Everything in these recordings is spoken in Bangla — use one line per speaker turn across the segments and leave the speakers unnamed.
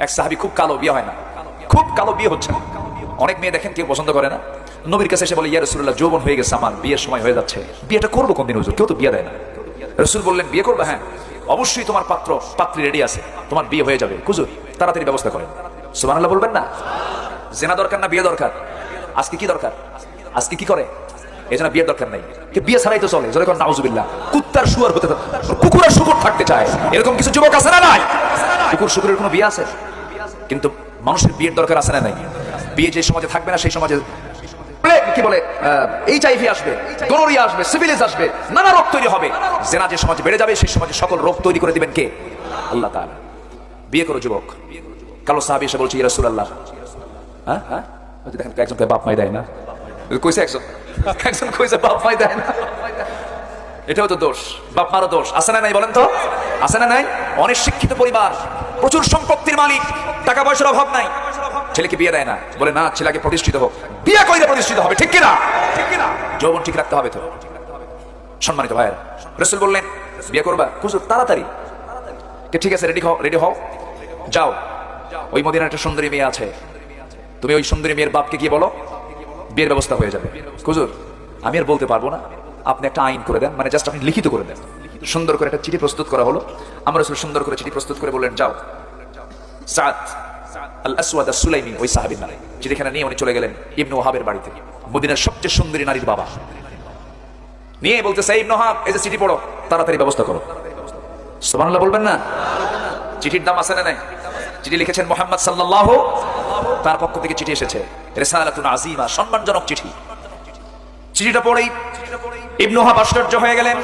এক সাহাবী খুব কালো, বিয়ে হয় না, খুব কালো, বিয়ে হচ্ছে না। অনেক মেয়ে দেখেন কেউ পছন্দ করে না, নবীর কাছে এসে বলে, ইয়া রাসূলুল্লাহ, যৌবন হয়ে গেছে আমার, বিয়ের সময় হয়ে যাচ্ছে, বিয়েটা করবো কোনদিন হুজুর, কেউ তো বিয়ে দেয় না। রাসূল বললেন, বিয়ে করবে? হ্যাঁ, অবশ্যই তোমার পাত্রী রেডি আছে, তোমার বিয়ে হয়ে যাবে, হুজুর তাড়াতাড়ি ব্যবস্থা করেন। সুবহানাল্লাহ বলবেন না? জেনা দরকার না বিয়ে দরকার? আজকে কি দরকার? আজকে কি করে? এই জন্য বিয়ের দরকার নাই, বিয়ে ছাড়াই তো চলে। যখন নাউজুবিল্লাহ, কুত্তার শুয়ার হতে, কুকুর আর শুকুর থাকতে চায়, এরকম কিছু যুবক আছে না নাই? কুকুর শুকুরের কোনো বিয়ে আছে? কিন্তু মানুষের বিয়ের দরকার আছে না নাই? বিয়ে যে সমাজে থাকবে না সেই সমাজে কি বলে HIV আসবে, গনোরিয়া আসবে, সিফিলিস আসবে, নানা রোগ তৈরি হবে। জেনা যে সমাজে বেড়ে যাবে সেই সমাজে সকল রোগ তৈরি করে দিবেন কে? আল্লাহ তাআলা। বিয়ে করো যুবক। কালো সাহাবী এসে বলছে, ইয়া রাসূলুল্লাহ, হ্যাঁ হ্যাঁ, দেখেন একজনকে বাপ মাই দেয় না, কইছে একজন কইছে বাপ মাই দেয় না, এটাও তো দোষ, বাপ মারও দোষ আছে না নাই বলেন তো? আছে না নাই? অনেক শিক্ষিত পরিবার, প্রচুর সম্পত্তির মালিক, টাকা পয়সার অভাব নাই, ছেলেকে বিয়ে দেয় না, বলে না ছেলেকে প্রতিষ্ঠিত হোক, বিয়ে কইলে প্রতিষ্ঠিত হবে, ঠিক কিনা? যৌবন ঠিক রাখতে হবে তো। সম্মানিত ভাইয়েরা, রাসূল বললেন, বিয়ে করবা? হুজুর তাড়াতাড়ি। ঠিক আছে, রেডি হও, যাও, ওই মদিনার একটা সুন্দরী মেয়ে আছে, তুমি ওই সুন্দরী মেয়ের বাপকে গিয়ে বলো, বিয়ের ব্যবস্থা হয়ে যাবে। হুজুর আমি আর বলতে পারবো না, আপনি একটা আইন করে দেন, মানে জাস্ট আপনি লিখিত করে দেন। সুন্দর করে একটা চিঠি প্রস্তুত করা হলো। আমরা রাসূল সুন্দর করে চিঠি প্রস্তুত করে বললেন, যাও, সাদ আল আসওয়াদ আস-সুলাইমি, ওই সাহাবীর নামে চিঠিখানা নিয়ে উনি চলে গেলেন ইবনে ওহাবের বাড়িতে, মদিনার সবচেয়ে সুন্দরী নারীর বাবা। নিয়ে বলতেছে, ইবনে ওহাব, এই যে চিঠি পড়ো, তাড়াতাড়ি ব্যবস্থা করো। সুবহানাল্লাহ বলবেন না? চিঠির দাম আছে না নাই? চিঠি লিখেছেন মুহাম্মদ সাল্লাল্লাহু, তার পক্ষ থেকে চিঠি এসেছে, রিসালাতুন আযীমা, সম্মানজনক চিঠি। চিঠিটা পড়েই ইবনে ওহাব আশ্চর্য হয়ে গেলেন,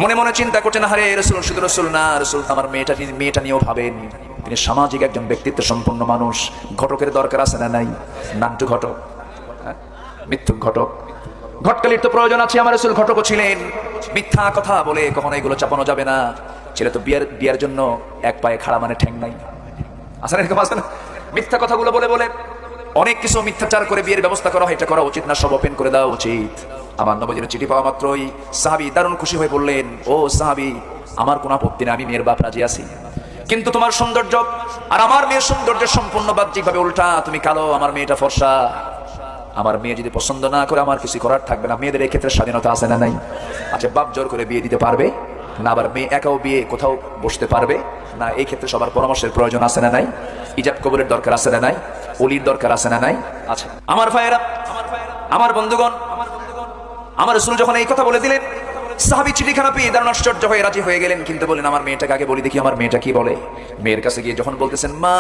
মনে মনে চিন্তা করছেন, আরে রাসূল শুধু রাসূল না, রাসূল আমার মেয়েটা নিয়েও ভাবেন, তিনি সামাজিক একজন ব্যক্তিত্ব সম্পন্ন মানুষ, ঘটকের দরকার আছে না নাই? নাট্য ঘটক, মিথ্যুক ঘটক, ঘটকালির তো প্রয়োজন আছে। আমার রাসূল ঘটকও ছিলেন। মিথ্যা কথা বলে কখনো এগুলো চাপানো যাবে না। ছেলে তো বিয়ের জন্য এক পায়ে খাড়া, মানে ঠ্যাং নাই, আছে না? এরকম আছে না? মিথ্যা কথাগুলো বলে বলে অনেক কিছু মিথ্যাচার করে বিয়ের ব্যবস্থা করা হয়, এটা করা উচিত না, সব ওপেন করে দেওয়া উচিত। আমার নবীর চিঠি পাওয়া মাত্রই সাহাবী দারুণ খুশি হয়ে বললেন, ও সাহাবী, আমার কোনো আপত্তি না, আমি মেয়ের বাপ রাজি আছি, কিন্তু তোমার সৌন্দর্য আর আমার মেয়ের সৌন্দর্য সম্পূর্ণ বাহ্যিকভাবে উল্টা। তুমি কালো, আমার মেয়েটা ফর্সা। আমার মেয়ে যদি পছন্দ না করে আমার কিছু করার থাকবে না। মেয়েদের এই ক্ষেত্রে স্বাধীনতা আছে না নাই? আচ্ছা, বাপ জোর করে বিয়ে দিতে পারবে না, আবার মেয়ে একাও বিয়ে কোথাও বসতে পারবে না, এই ক্ষেত্রে সবার পরামর্শের প্রয়োজন আছে না নাই? ইজাব কবুলের দরকার আছে না নাই? ওলির দরকার আছে না নাই? আছে। আমার ভাইয়েরা, আমার বন্ধুগণ, আমার রাসূল যখন এই কথা বলে দিলেন, সাহাবী চিঠিখানা পেয়ে দারুণ আশ্চর্য হয়ে রাজি হয়ে গেলেন, কিন্তু বলেন, আমার মেয়েটাকে আগে বলি দেখি, আমার মেয়েটা কি বলে। মেয়ের কাছে গিয়ে যখন বলতেছেন, মা